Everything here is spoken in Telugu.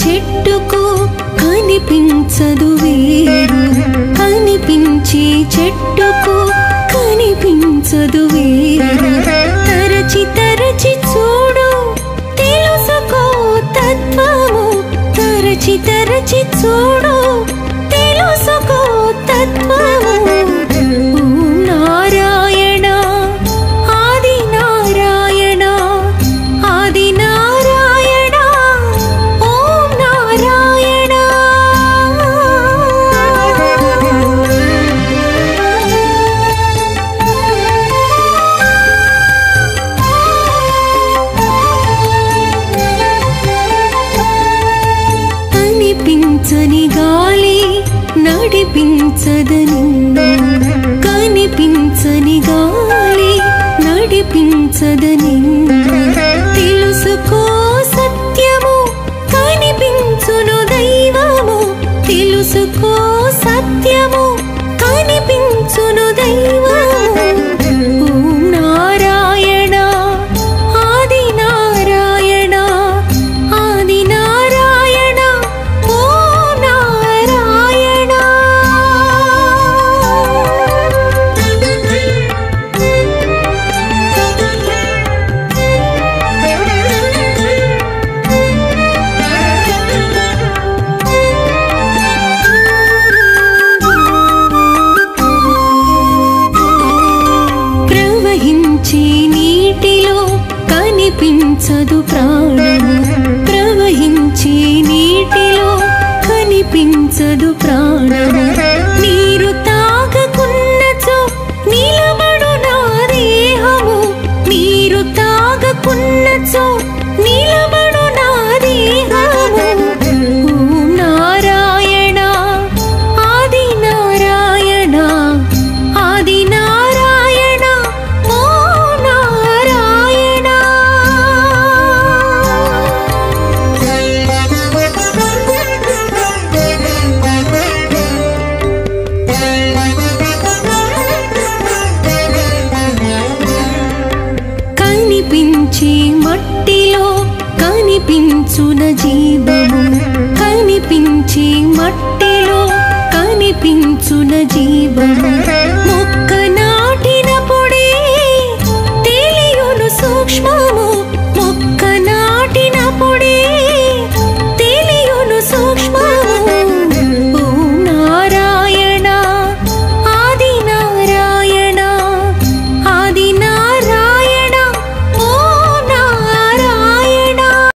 చెట్టుకు కనిపించదు వేరు, కనిపించే చెట్టుకు కనిపించదు వేరు. తరచి తరచి చూడు తెలుసుకో తత్వము, తరచి తరచి చూడు తెలుసుకో తత్వము. ఓం నారాయణ ఆది నారాయణ, ఆది నారాయణ ఓం నారాయణ. కనిపించని గాలి నడిపించదని, కనిపించని గాలి నడిపించదని. తెలుసుకో సత్యము కనిపించును దైవము, తెలుసుకో సత్యము కనిపించును దైవము. ఓం నారాయణ ఆది నారాయణ, ఆది నారాయణ ఓం నారాయణ. ప్రవహించే నీటిలో కనిపించదు ప్రాణము, ప్రవహించే నీటిలో కనిపించదు ప్రాణము. నీరు తాగకున్నచో నిలబడు నా దేహము, నీరు తాగకున్నచో నిలబడు నా దేహము. ఓం నారాయణ ఆది నారాయణ, ఆది నారాయణ ఓం నారాయణ. కనిపించే మట్టిలో కనిపించున జీవము,